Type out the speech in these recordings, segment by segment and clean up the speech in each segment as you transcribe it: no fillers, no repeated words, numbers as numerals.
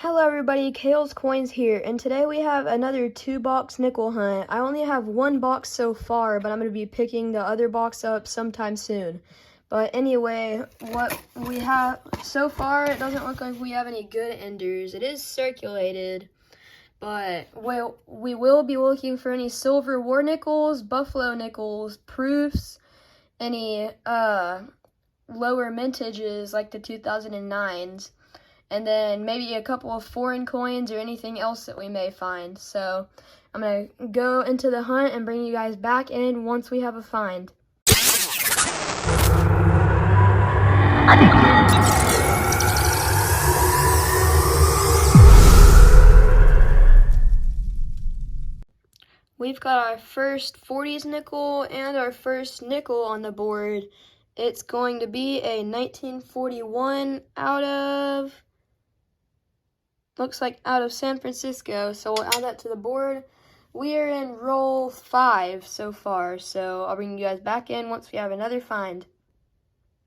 Hello everybody, Kale's Coins here, and today we have another 2-box nickel hunt. I only have one box so far, but I'm going to be picking the other box up sometime soon. But anyway, what we have so far, it doesn't look like we have any good enders. It is circulated, but we will be looking for any silver war nickels, buffalo nickels, proofs, any lower mintages like the 2009s. And then maybe a couple of foreign coins or anything else that we may find. So I'm going to go into the hunt and bring you guys back in once we have a find. We've got our first 40s nickel and our first nickel on the board. It's going to be a 1941 looks like out of San Francisco, so we'll add that to the board. We are in roll 5 so far, so I'll bring you guys back in once we have another find.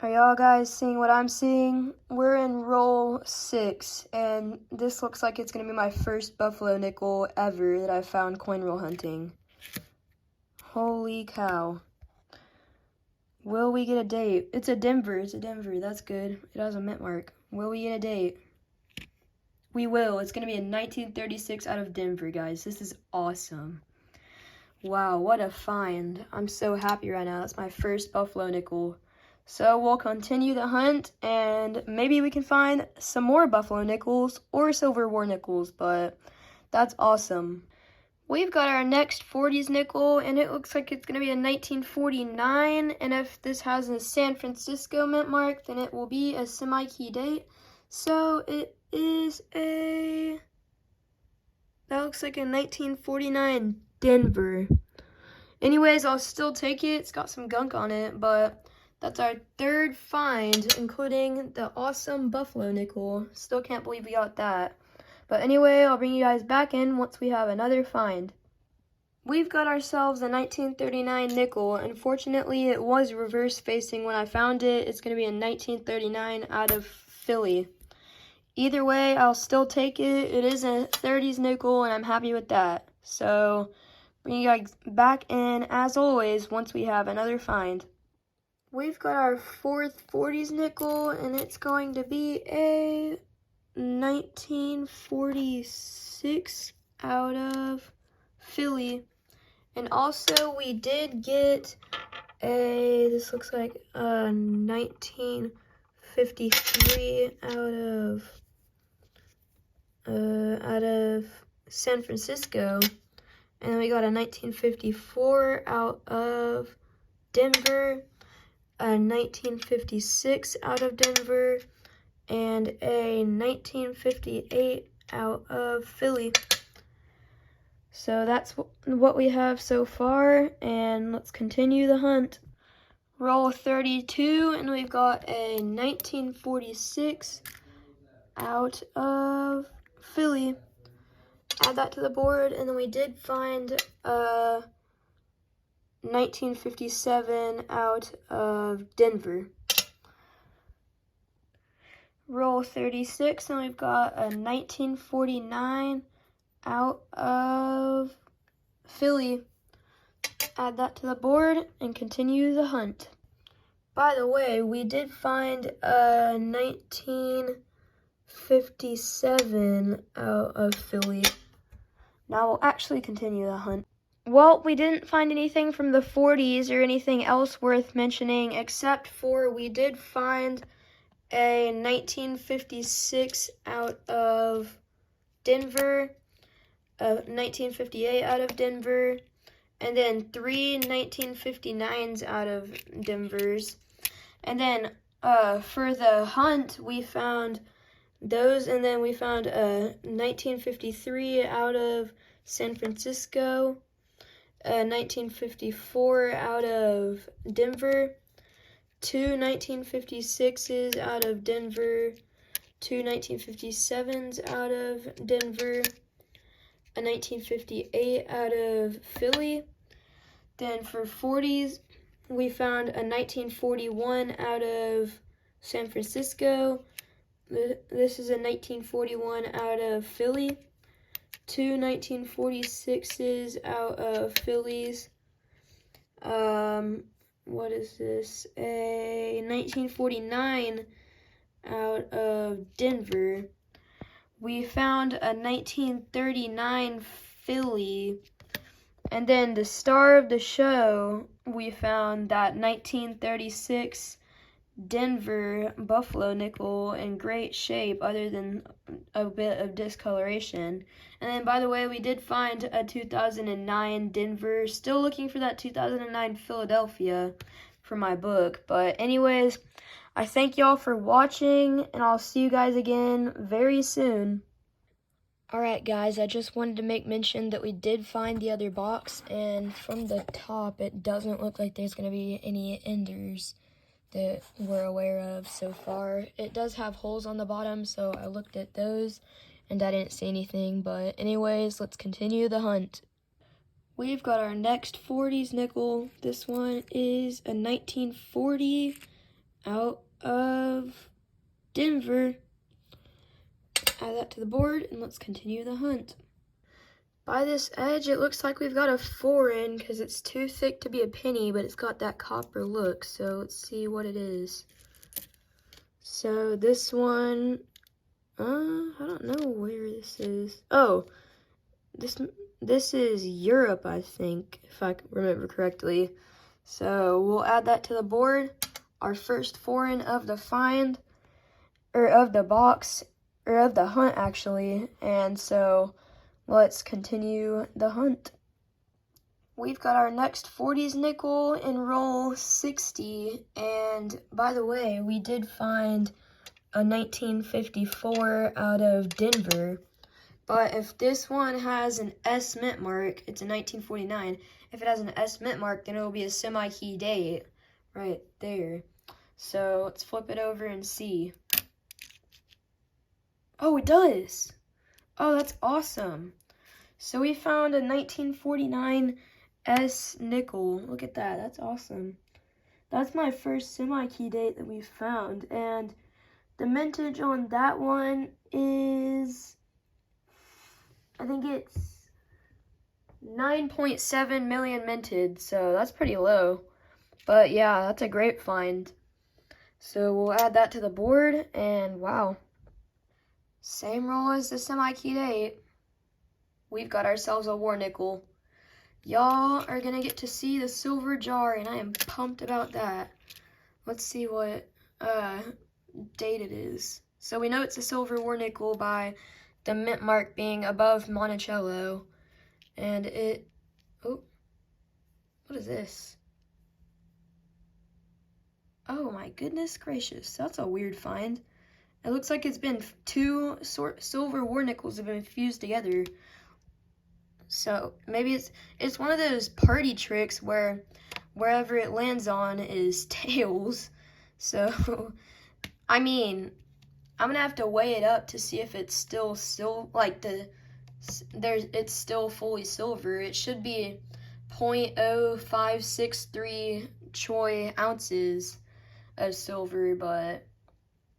Are y'all guys seeing what I'm seeing? We're in roll 6, and this looks like it's going to be my first buffalo nickel ever that I've found coin roll hunting. Holy cow. Will we get a date? It's a Denver, that's good. It has a mint mark. Will we get a date? We will. It's going to be a 1936 out of Denver, guys. This is awesome. Wow, what a find. I'm so happy right now. That's my first buffalo nickel. So we'll continue the hunt, and maybe we can find some more buffalo nickels or silver war nickels, but that's awesome. We've got our next 40s nickel, and it looks like it's going to be a 1949, and if this has a San Francisco mint mark, then it will be a semi-key date. So it is that looks like a 1949 Denver. Anyways, I'll still take it. It's got some gunk on it, but that's our third find, including the awesome buffalo nickel. Still can't believe we got that. But anyway, I'll bring you guys back in once we have another find. We've got ourselves a 1939 nickel. Unfortunately, it was reverse facing when I found it. It's going to be a 1939 out of Philly. Either way, I'll still take it. It is a 30s nickel, and I'm happy with that. So, bring you guys back in, as always, once we have another find. We've got our fourth 40s nickel, and it's going to be a 1946 out of Philly. And also, we did get this looks like a 1953 out of San Francisco, and then we got a 1954 out of Denver, a 1956 out of Denver, and a 1958 out of Philly. So that's what we have so far, and let's continue the hunt. Roll 32, and we've got a 1946 out of Philly. Add that to the board, and then we did find a 1957 out of Denver. Roll 36, and we've got a 1949 out of Philly. Add that to the board and continue the hunt. By the way, we did find a 1957 out of Philly. Now we'll actually continue the hunt. Well, we didn't find anything from the 40s or anything else worth mentioning, except for we did find a 1956 out of Denver, a 1958 out of Denver, and then 3 1959s out of Denvers. And then for the hunt, we found those, and then we found a 1953 out of San Francisco, a 1954 out of Denver, 2 1956s out of Denver, 2 1957s out of Denver, a 1958 out of Philly. Then for 40s, we found a 1941 out of San Francisco, This is a 1941 out of Philly. Two 1946s out of Phillies. What is this? A 1949 out of Denver. We found a 1939 Philly. And then the star of the show, we found that 1936 Denver Buffalo nickel in great shape other than a bit of discoloration. And then, by the way, we did find a 2009 Denver. Still looking for that 2009 Philadelphia for my book. But anyways, I thank y'all for watching, and I'll see you guys again very soon. Alright guys, I just wanted to make mention that we did find the other box, and from the top it doesn't look like there's going to be any enders that we're aware of so far. It does have holes on the bottom, so I looked at those and I didn't see anything. But anyways, let's continue the hunt. We've got our next 40s nickel. This one is a 1940 out of Denver. Add that to the board and let's continue the hunt. By this edge, it looks like we've got a 4 because it's too thick to be a penny, but it's got that copper look. So let's see what it is. So this one, I don't know where this is. Oh, this is Europe, I think, if I remember correctly. So we'll add that to the board. Our first foreign of the find, or of the box, or of the hunt actually. And so let's continue the hunt. We've got our next 40s nickel in roll 60, and by the way, we did find a 1954 out of Denver, but if this one has an S mint mark, it's a 1949. If it has an S mint mark, then it will be a semi-key date right there. So let's flip it over and see. Oh, it does! Oh, that's awesome. So we found a 1949 S nickel. Look at that. That's awesome. That's my first semi-key date that we've found. And the mintage on that one is, I think it's 9.7 million minted. So that's pretty low. But yeah, that's a great find. So we'll add that to the board. And wow. Same roll as the semi-key date. We've got ourselves a war nickel. Y'all are gonna get to see the silver jar, and I am pumped about that. Let's see what date it is. So we know it's a silver war nickel by the mint mark being above Monticello. And it, oh, what is this? Oh my goodness gracious, that's a weird find. It looks like it's been two silver war nickels have been fused together. So maybe it's one of those party tricks where wherever it lands on is tails. So I mean, I'm gonna have to weigh it up to see if it's still like it's still fully silver. It should be 0.0563 troy ounces of silver, but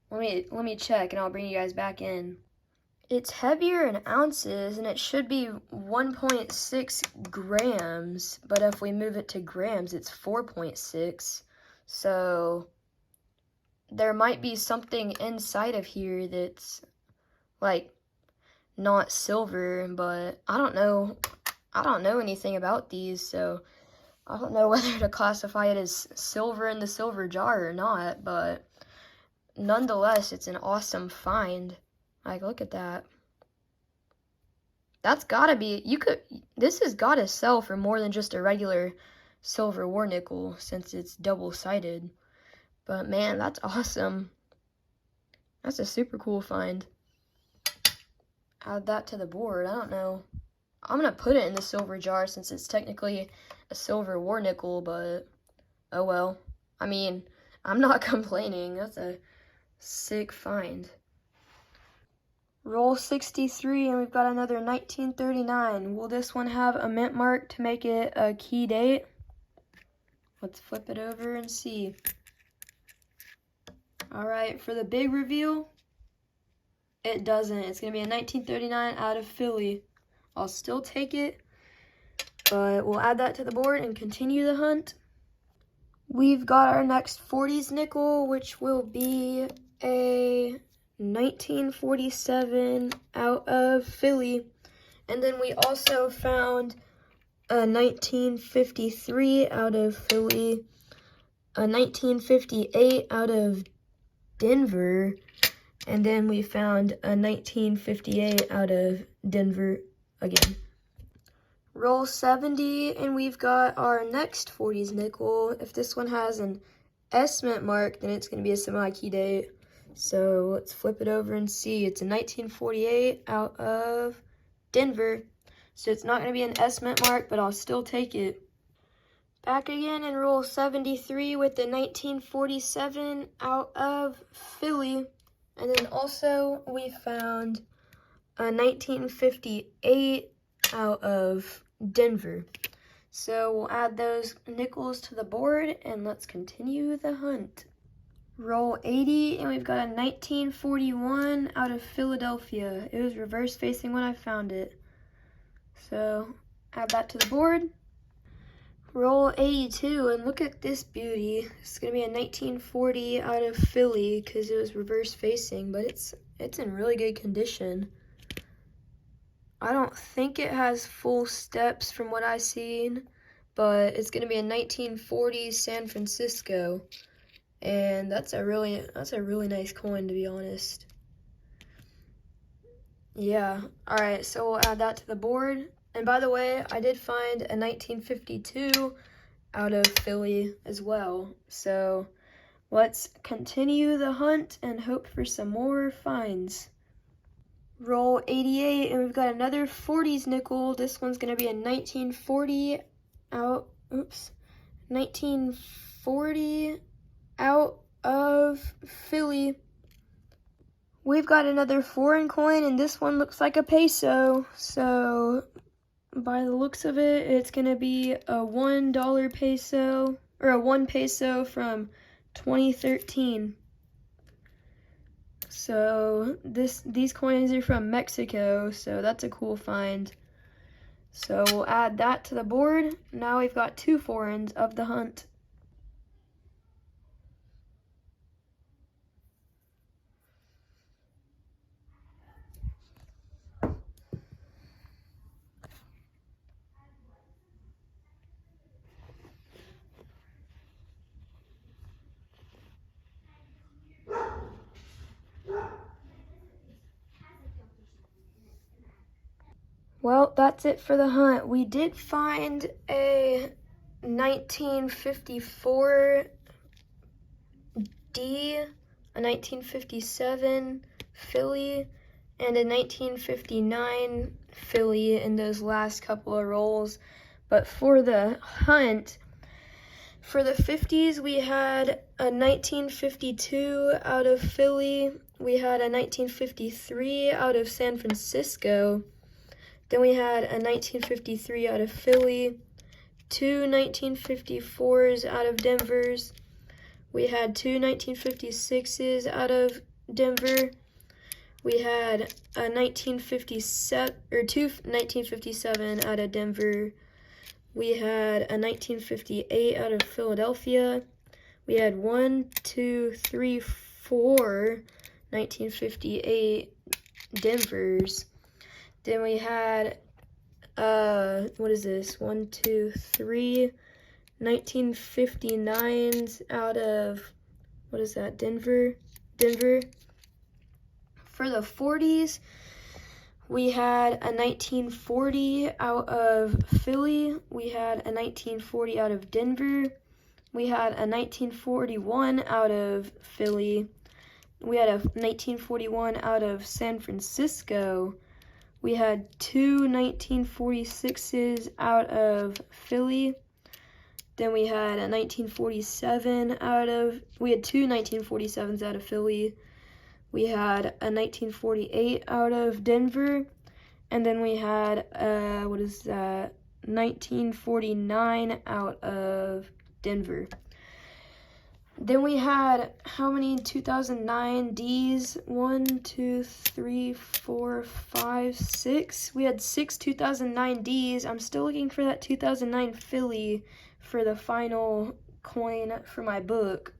let me check and I'll bring you guys back in. It's heavier in ounces and it should be 1.6 grams, but if we move it to grams, it's 4.6. So there might be something inside of here that's like not silver, but I don't know anything about these, so I don't know whether to classify it as silver in the silver jar or not, but nonetheless, it's an awesome find. Like, look at that. That's gotta be, this has gotta sell for more than just a regular silver war nickel since it's double-sided. But man, that's awesome. That's a super cool find. Add that to the board. I don't know. I'm gonna put it in the silver jar since it's technically a silver war nickel, but oh well. I mean, I'm not complaining. That's a sick find. Roll 63, and we've got another 1939. Will this one have a mint mark to make it a key date? Let's flip it over and see. All right, for the big reveal, it doesn't. It's going to be a 1939 out of Philly. I'll still take it, but we'll add that to the board and continue the hunt. We've got our next 40s nickel, which will be a 1947 out of Philly. And then we also found a 1953 out of Philly, a 1958 out of Denver, and then we found a 1958 out of Denver again. Roll 70, and we've got our next 40s nickel. If this one has an estimate mark, then it's going to be a semi-key date. So let's flip it over and see. It's a 1948 out of Denver. So it's not going to be an estimate mark, but I'll still take it. Back again in roll 73 with the 1947 out of Philly. And then also we found a 1958 out of Denver. So we'll add those nickels to the board and let's continue the hunt. Roll 80, and we've got a 1941 out of Philadelphia. It was reverse facing when I found it. So add that to the board. Roll 82, and look at this beauty. It's going to be a 1940 out of Philly because it was reverse facing, but it's in really good condition. I don't think it has full steps from what I've seen, but it's going to be a 1940 San Francisco, and that's a really nice coin, to be honest. Yeah, all right, so we'll add that to the board. And by the way, I did find a 1952 out of Philly as well. So let's continue the hunt and hope for some more finds. Roll 88, and we've got another 40s nickel. This one's going to be a 1940 out of Philly. We've got another foreign coin, and this one looks like a peso. So by the looks of it, it's going to be a $1 peso, or a 1 peso from 2013. So these coins are from Mexico, so that's a cool find. So we'll add that to the board. Now we've got 2 foreigns of the hunt. Well, that's it for the hunt. We did find a 1954 D, a 1957 Philly, and a 1959 Philly in those last couple of rolls. But for the hunt, for the 50s, we had a 1952 out of Philly. We had a 1953 out of San Francisco. Then we had a 1953 out of Philly, 2 1954s out of Denver's. We had 2 1956s out of Denver. We had a 1957 or 2 1957 out of Denver. We had a 1958 out of Philadelphia. We had 1, 2, 3, 4 1958 Denver's. Then we had, what is this? 1, 2, 3 1959s out of, what is that, Denver. For the 40s, we had a 1940 out of Philly. We had a 1940 out of Denver. We had a 1941 out of Philly. We had a 1941 out of San Francisco. We had 2 1946s out of Philly. Then we had a 1947 we had 2 1947s out of Philly. We had a 1948 out of Denver. And then we had, 1949 out of Denver. Then we had how many 2009 Ds? 1, 2, 3, 4, 5, 6. We had 6 2009 Ds. I'm still looking for that 2009 Philly for the final coin for my book.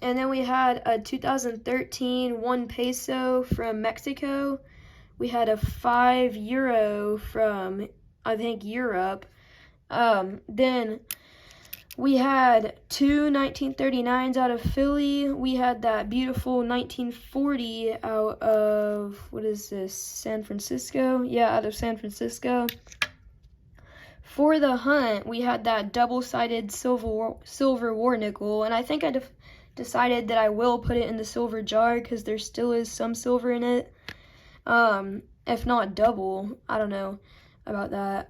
And then we had a 2013 1 peso from Mexico. We had a 5 euro from, I think, Europe. Then we had 2 1939s out of Philly. We had that beautiful 1940 out of, what is this, San Francisco? Yeah, out of San Francisco. For the hunt, we had that double-sided silver war nickel, and I think I decided that I will put it in the silver jar because there still is some silver in it. If not double, I don't know about that.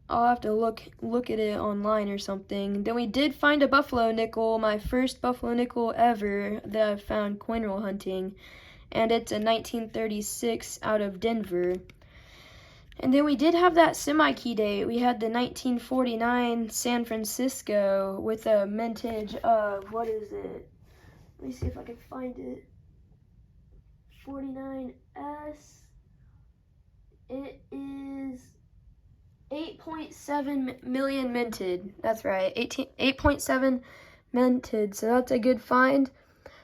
I'll have to look at it online or something. Then we did find a buffalo nickel, my first buffalo nickel ever that I found coin roll hunting, and it's a 1936 out of Denver. And then we did have that semi-key date. We had the 1949 San Francisco with a mintage of, what is it? Let me see if I can find it. 49S. It is 8.7 million minted. That's right, 8.7 minted. So that's a good find.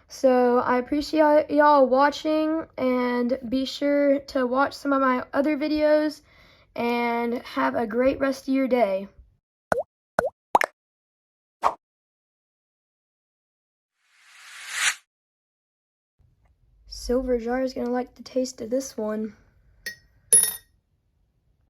So I appreciate y'all watching, and be sure to watch some of my other videos, and have a great rest of your day. Silver jar is gonna like the taste of this one.